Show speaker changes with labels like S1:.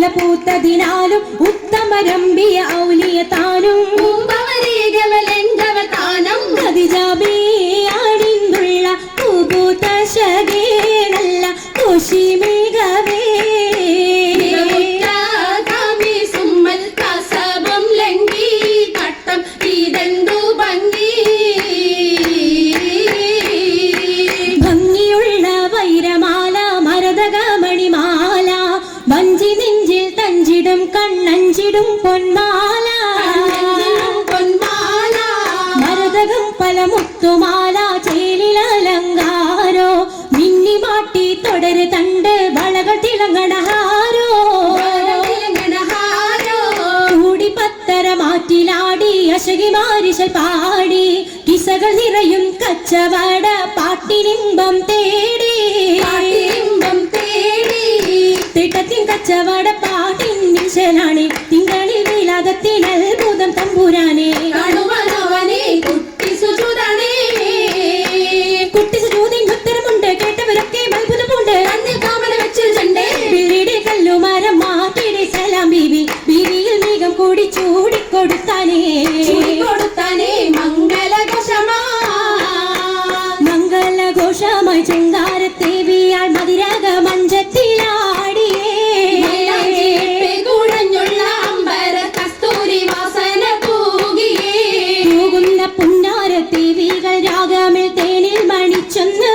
S1: പൂമാല പൂത്തതിനാലും ഉത്തമരമ്പിയ ഔലിയ താനും ഖദീജാബിയാടിന്നുള്ള പൂപൂത്ത ശകേനല്ല കോശി മേഘവേ ഭംഗിയുള്ള വൈരമാല മരതകമണിമാല വഞ്ചി നെഞ്ചിൽ തഞ്ചിടും കണ്ണഞ്ചിടും പൊന്മാല മരതകം പല മുത്തുമാല ചേലിലലങ്കാരോ മിന്നി മാട്ടി തുടര് തണ്ട് വളകൾ തിളങ്ങണഹാരോ കൂടി പത്തര മാറ്റിലാടി അശകിമാരിശൽ പാടി കിസകൾ നിറയും കച്ചവട പാട്ടിനിമ്പം തേടി തിട്ടത്തിൻ കച്ചവട പാട്ടിൻ നിശലാണി തിങ്കളിൽ വിലാകത്തിൽ അത്ഭുതം തമ്പുരാനെ കുട്ടി സുജൂദിന് ഉത്തരമുണ്ട് കേട്ടവരൊക്കെ അത്ഭുതമുണ്ട് പിള്ളീടെ കല്ലുമരം മാറ്റിയുടെ സലാം ബീവി ബീവിയിൽ മേഘം കൂടി ചൂടിക്കൊടുത്താനേ മംഗളഘോഷമായി ചെങ്കാരത്തേവിയാൾ മതിരക മഞ്ചത്തിലാടിയേ തൂകുന്ന പുന്നാരത്തേവികൾ രാഗമിൽ തേനിൽ മണിച്ചൊന്ന്